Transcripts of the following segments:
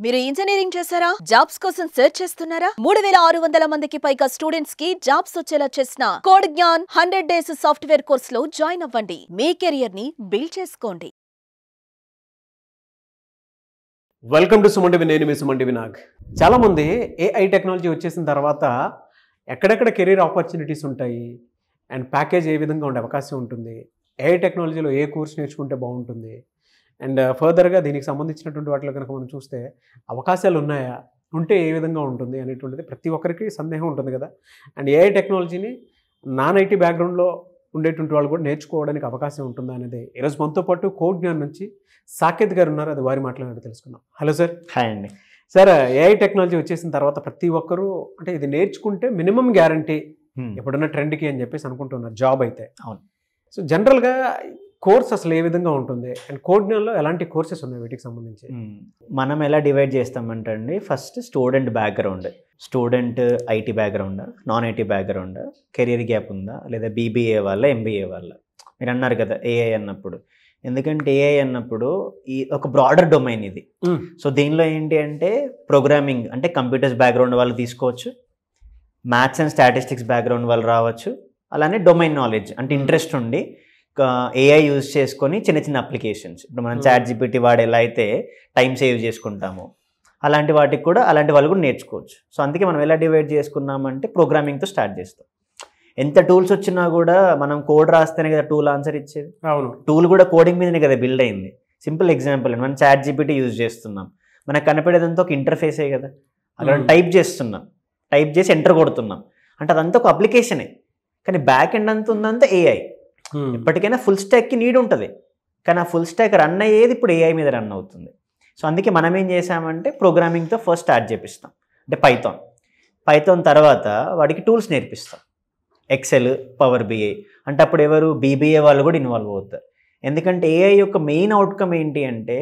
మీరు ఇంజనీరింగ్ చేశారా? జాబ్స్ కోసం సెర్చ్ చేస్తున్నారా? 3600 మందికి పైగా స్టూడెంట్స్ కి జాబ్స్ వచ్చేలా చేసిన code Gyan 100 days software course లో జాయిన్ అవ్వండి. మీ కెరియర్ ని బిల్డ్ చేసుకోండి. Welcome to Suman TV. నేను మీ సుమన్ టీవీ నాగ్. చాలామంది ఏఐ టెక్నాలజీ వచ్చేసిన తర్వాత ఎక్కడెక్కడ కెరీర్ ఆపర్చునిటీస్ ఉంటాయి అండ్ ప్యాకేజ్ ఏ విధంగా ఉండే అవకాశం ఉంటుంది, ఏఐ టెక్నాలజీలో ఏ కోర్స్ నేర్చుకుంటే బాగుంటుంది అండ్ ఫర్దర్గా దీనికి సంబంధించినటువంటి వాటిలో కనుక మనం చూస్తే అవకాశాలు ఉన్నాయా, ఉంటే ఏ విధంగా ఉంటుంది అనేటువంటిది ప్రతి ఒక్కరికి సందేహం ఉంటుంది కదా. అండ్ ఏఐ టెక్నాలజీని నాన్ ఐటీ బ్యాక్గ్రౌండ్లో ఉండేటువంటి వాళ్ళు కూడా నేర్చుకోవడానికి అవకాశం ఉంటుందా అనేది ఈరోజు మనతో పాటు కోడ్ జ్ఞాన్ నుంచి సాకేత్ గారు ఉన్నారు. అది వారి మాట్లాడి తెలుసుకుందాం. Hello sir. హాయ్ అండి. సార్, ఏఐ టెక్నాలజీ వచ్చేసిన తర్వాత ప్రతి ఒక్కరూ అంటే ఇది నేర్చుకుంటే మినిమం గ్యారంటీ ఎప్పుడున్న ట్రెండ్కి అని చెప్పేసి అనుకుంటున్నారు జాబ్ అయితే. అవును. సో జనరల్గా కోర్స్ అసలు ఏ విధంగా ఉంటుంది అండ్ కోడ్ జ్ఞాన్లో ఎలాంటి కోర్సెస్ ఉన్నాయి వీటికి సంబంధించి? మనం ఎలా డివైడ్ చేస్తామంటే అండి, first student background, student IT background, non IT background, career gap ఉందా, లేదా బీబీఏ వాళ్ళ, ఎంబీఏ వాళ్ళ. మీరు అన్నారు కదా ఏఐ అన్నప్పుడు, ఎందుకంటే ఏఐ అన్నప్పుడు ఈ ఒక బ్రాడర్ డొమైన్ ఇది. సో దీనిలో ఏంటి అంటే ప్రోగ్రామింగ్ అంటే కంప్యూటర్స్ బ్యాక్గ్రౌండ్ వాళ్ళు తీసుకోవచ్చు, మ్యాథ్స్ అండ్ స్టాటిస్టిక్స్ బ్యాక్గ్రౌండ్ వాళ్ళు రావచ్చు, అలానే డొమైన్ నాలెడ్జ్ అంటే ఇంట్రెస్ట్ ఉండి ఏఐ యూజ్ చేసుకొని చిన్న చిన్న అప్లికేషన్స్, ఇప్పుడు మనం చాట్ జీపీటీ వాడు ఎలా అయితే టైం సేవ్ చేసుకుంటామో అలాంటి వాటికి కూడా అలాంటి వాళ్ళు కూడా నేర్చుకోవచ్చు. సో అందుకే మనం ఎలా డివైడ్ చేసుకున్నామంటే ప్రోగ్రామింగ్తో స్టార్ట్ చేస్తాం. ఎంత టూల్స్ వచ్చినా కూడా మనం కోడ్ రాస్తేనే కదా టూల్ ఆన్సర్ ఇచ్చేది. అవును, టూల్ కూడా కోడింగ్ మీదనే కదా బిల్డ్ అయింది. సింపుల్ ఎగ్జాంపుల్ అండి, మనం చాట్ జీపీటీ యూజ్ చేస్తున్నాం, మనకు కనపడేదంతా ఒక ఇంటర్ఫేసే కదా. అక్కడ టైప్ చేస్తున్నాం, టైప్ చేసి ఎంటర్ కొడుతున్నాం అంటే అదంతా ఒక అప్లికేషనే. కానీ బ్యాక్ ఎండ్ అంతా ఉందంతా ఏఐ. ఎప్పటికైనా ఫుల్ స్టాక్కి నీడ్ ఉంటుంది, కానీ ఆ ఫుల్ స్టాక్ రన్ అయ్యేది ఇప్పుడు ఏఐ మీద రన్ అవుతుంది. సో అందుకే మనం ఏం చేసామంటే ప్రోగ్రామింగ్తో ఫస్ట్ స్టార్ట్ చేపిస్తాం, అంటే పైథాన్ తర్వాత వాడికి టూల్స్ నేర్పిస్తాం, ఎక్సెల్, పవర్ బిఐ. అంటే అప్పుడు ఎవరు బీబీఏ వాళ్ళు కూడా ఇన్వాల్వ్ అవుతారు. ఎందుకంటే ఏఐ యొక్క మెయిన్ అవుట్కమ్ ఏంటి అంటే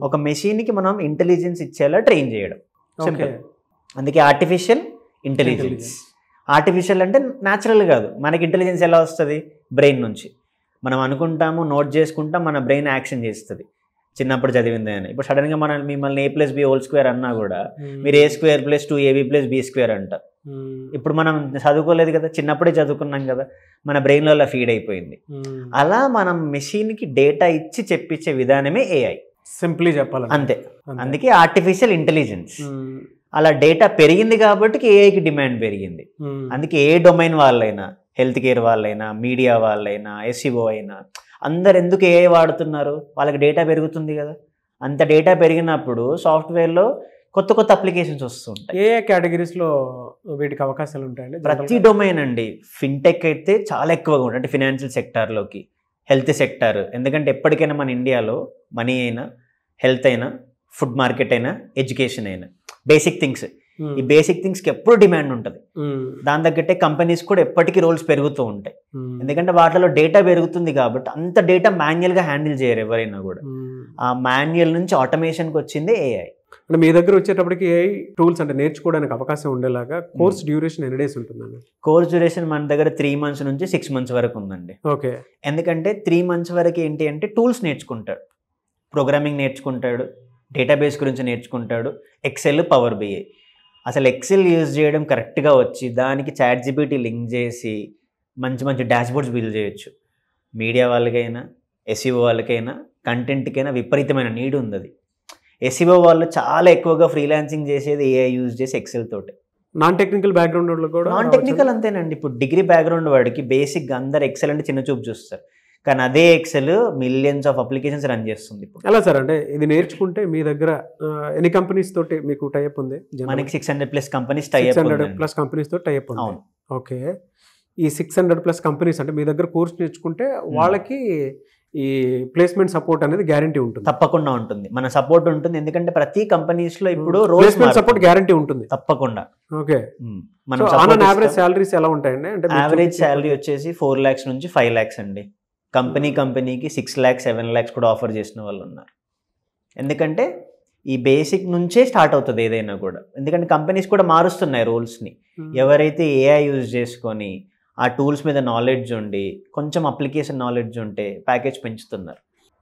ఒక మెషిన్కి మనం ఇంటెలిజెన్స్ ఇచ్చేలా ట్రైన్ చేయడం. సింపుల్. అందుకే ఆర్టిఫిషియల్ ఇంటెలిజెన్స్. ఆర్టిఫిషియల్ అంటే న్యాచురల్ కాదు. మనకి ఇంటెలిజెన్స్ ఎలా వస్తుంది? బ్రెయిన్ నుంచి. మనం అనుకుంటాము, నోట్ చేసుకుంటాం, మన బ్రెయిన్ యాక్షన్ చేస్తుంది చిన్నప్పుడు చదివింది అని. ఇప్పుడు సడన్గా మిమ్మల్ని A+B² అన్నా కూడా మీరు A²+2AB+B² అంటారు. ఇప్పుడు మనం చదువుకోలేదు కదా, చిన్నప్పుడే చదువుకున్నాం కదా, మన బ్రెయిన్లో అలా ఫీడ్ అయిపోయింది. అలా మనం మెషిన్కి డేటా ఇచ్చి చెప్పించే విధానమే ఏఐ. సింప్లీ చెప్పాలి అంతే. అందుకే ఆర్టిఫిషియల్ ఇంటెలిజెన్స్. అలా డేటా పెరిగింది కాబట్టి ఏఐకి డిమాండ్ పెరిగింది. అందుకే ఏ డొమైన్ వాళ్ళైనా, హెల్త్ కేర్ వాళ్ళైనా, మీడియా వాళ్ళైనా, ఎస్ఈఓ అయినా, అందరు ఎందుకు ఏఐ వాడుతున్నారు? వాళ్ళకి డేటా పెరుగుతుంది కదా. అంత డేటా పెరిగినప్పుడు సాఫ్ట్వేర్లో కొత్త కొత్త అప్లికేషన్స్ వస్తుంటాయి. ఏ కేటగిరీస్లో వీటికి అవకాశాలు ఉంటాయండి? ప్రతి డొమైన్ అండి. ఫిన్టెక్ అయితే చాలా ఎక్కువగా ఉంటుంది, అంటే ఫినాన్షియల్ సెక్టార్లోకి, హెల్త్ సెక్టార్. ఎందుకంటే ఎప్పటికైనా మన ఇండియాలో మనీ అయినా, హెల్త్ అయినా, ఫుడ్ మార్కెట్ అయినా, ఎడ్యుకేషన్ అయినా, బేసిక్ థింగ్స్, ఈ బేసిక్ థింగ్స్కి ఎప్పుడు డిమాండ్ ఉంటుంది. దాని తగ్గట్టే కంపెనీస్ కూడా ఎప్పటికీ రోల్స్ పెరుగుతూ ఉంటాయి. ఎందుకంటే వాటిలో డేటా పెరుగుతుంది కాబట్టి అంత డేటా మాన్యువల్గా హ్యాండిల్ చేయరు ఎవరైనా కూడా. ఆ మాన్యువల్ నుంచి ఆటోమేషన్కి వచ్చింది ఏఐ. అంటే మీ దగ్గర వచ్చేటప్పటికి ఏఐ టూల్స్ అంటే నేర్చుకోవడానికి అవకాశం ఉండేలాగా కోర్స్ డ్యూరేషన్ ఎన్ని డేస్ ఉంటుందండి? కోర్స్ డ్యూరేషన్ మన దగ్గర 3 months నుంచి 6 months వరకు ఉందండి. ఓకే. ఎందుకంటే 3 months వరకు ఏంటి అంటే టూల్స్ నేర్చుకుంటాడు, ప్రోగ్రామింగ్ నేర్చుకుంటాడు, డేటాబేస్ గురించి నేర్చుకుంటాడు, ఎక్సెల్, పవర్ బిఐ. అసలు ఎక్సెల్ యూజ్ చేయడం కరెక్ట్గా వచ్చి దానికి చాట్ జీపీటీ లింక్ చేసి మంచి మంచి డాష్బోర్డ్స్ బిల్డ్ చేయొచ్చు. మీడియా వాళ్ళకైనా, ఎస్ఈఓ వాళ్ళకైనా, కంటెంట్కైనా విపరీతమైన నీడ్ ఉంది. అది ఎస్ఈఓ వాళ్ళు చాలా ఎక్కువగా ఫ్రీలాన్సింగ్ చేసేది ఏఐ యూజ్ చేసి ఎక్సెల్ తోటి. నాన్ టెక్నికల్ బ్యాక్గ్రౌండ్ కూడా? నాన్ టెక్నికల్ అంతేనండి. ఇప్పుడు డిగ్రీ బ్యాక్గ్రౌండ్ వాడికి బేసిక్గా అందరు ఎక్సెల్ అంటే చిన్న చూపు చూస్తారు, కానీ అదే Excel millions of applications run చేస్తుంది ఇప్పుడు. ఎలా సార్? అంటే ఇది నేర్చుకుంటే మీ దగ్గర ఎన్ని కంపెనీస్ తోటి మీకు టైఅప్ ఉంది? మనకి 600+ కంపెనీస్ 600+ కంపెనీస్ తో టైఅప్ ఉంది. అవును. ఓకే. ఈ 600+ కంపెనీస్ అంటే మీ దగ్గర కోర్స్ నేర్చుకుంటే వాళ్ళకి ఈ ప్లేస్మెంట్ సపోర్ట్ అనేది గ్యారంటీ ఉంటుంది? తప్పకుండా ఉంటుంది, మన సపోర్ట్ ఉంటుంది. ఎందుకంటే ప్రతి కంపెనీస్ లో ఇప్పుడు ప్లేస్మెంట్ సపోర్ట్ గ్యారంటీ ఉంటుంది తప్పకుండా. ఓకే. మనం యావరేజ్ సాలరీస్ ఎలా ఉంటాయండి? అంటే యావరేజ్ సాలరీ వచ్చేసి 4 lakhs నుంచి 5 lakhs అండి. కంపెనీకి 6 lakhs 7 lakhs కూడా ఆఫర్ చేసిన వాళ్ళు ఉన్నారు. ఎందుకంటే ఈ బేసిక్ నుంచే స్టార్ట్ అవుతుంది ఏదైనా కూడా. ఎందుకంటే కంపెనీస్ కూడా మారుస్తున్నాయి రోల్స్ని. ఎవరైతే ఏఐ యూజ్ చేసుకొని ఆ టూల్స్ మీద నాలెడ్జ్ ఉండి కొంచెం అప్లికేషన్ నాలెడ్జ్ ఉంటే ప్యాకేజ్ పెంచుతున్నారు.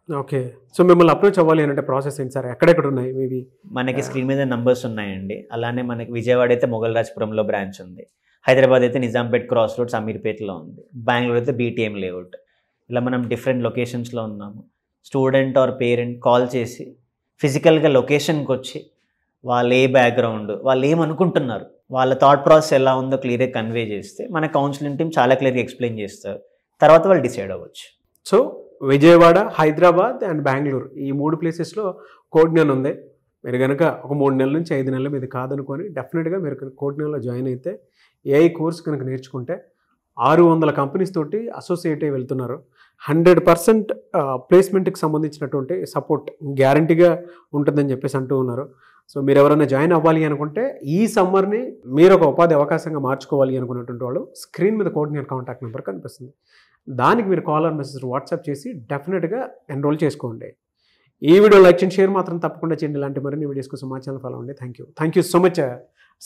ఓకే. సో మిమ్మల్ని అప్రోచ్ అవ్వాలి అంటే ప్రాసెస్ ఏంటి సార్? ఎక్కడెక్కడ ఉన్నాయి మేబీ? మనకి స్క్రీన్ మీద నంబర్స్ ఉన్నాయండి. అలానే మనకి విజయవాడ అయితే మొగల్రాజ్పురంలో బ్రాంచ్ ఉంది, హైదరాబాద్ అయితే నిజాంపేట్ క్రాస్ రోడ్స్ అమీర్పేటలో ఉంది, బెంగళూరు అయితే బీటీఎం లేఅవుట్. ఇలా మనం డిఫరెంట్ లొకేషన్స్లో ఉన్నాము. స్టూడెంట్ ఆర్ పేరెంట్ కాల్ చేసి ఫిజికల్గా లొకేషన్కి వచ్చి వాళ్ళు ఏ బ్యాక్గ్రౌండ్, వాళ్ళు ఏమనుకుంటున్నారు, వాళ్ళ థాట్ ప్రాసెస్ ఎలా ఉందో క్లియర్గా కన్వే చేస్తే మన కౌన్సిలింగ్ టీం చాలా క్లియర్గా ఎక్స్ప్లెయిన్ చేస్తారు. తర్వాత వాళ్ళు డిసైడ్ అవ్వచ్చు. సో విజయవాడ, హైదరాబాద్ అండ్ బెంగళూరు ఈ 3 ప్లేసెస్లో కోడ్ జ్ఞాన్ ఉంది. మీరు కనుక ఒక 3 నెలల నుంచి 5 నెలల మీద కాదనుకొని డెఫినెట్గా మీరు కోడ్ జ్ఞాన్లో జాయిన్ అయితే ఏఐ కోర్స్ కనుక నేర్చుకుంటే 600 కంపెనీస్ తోటి అసోసియేట్ అయి వెళ్తున్నారు. 100% ప్లేస్మెంట్కి సంబంధించినటువంటి సపోర్ట్ గ్యారంటీగా ఉంటుందని చెప్పేసి అంటూ ఉన్నారు. సో మీరు ఎవరైనా జాయిన్ అవ్వాలి అనుకుంటే ఈ సమ్మర్ని మీరు ఒక ఉపాధి అవకాశంగా మార్చుకోవాలి అనుకున్నటువంటి వాళ్ళు స్క్రీన్ మీద కోడ్ జ్ఞాన్ కాంటాక్ట్ నెంబర్ కనిపిస్తుంది. దానికి మీరు కాల్ ఆర్ మెసేజ్ వాట్సాప్ చేసి డెఫినెట్గా ఎన్రోల్ చేసుకోండి. ఈ వీడియో లైక్ చేయండి, షేర్ మాత్రం తప్పకుండా చేయండి. ఇలాంటి మరిన్ని వీడియోస్ కోసం మా ఛానల్ ఫాలో అవ్వండి. Thank you so much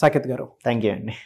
Saketh garu. Thank you అండి.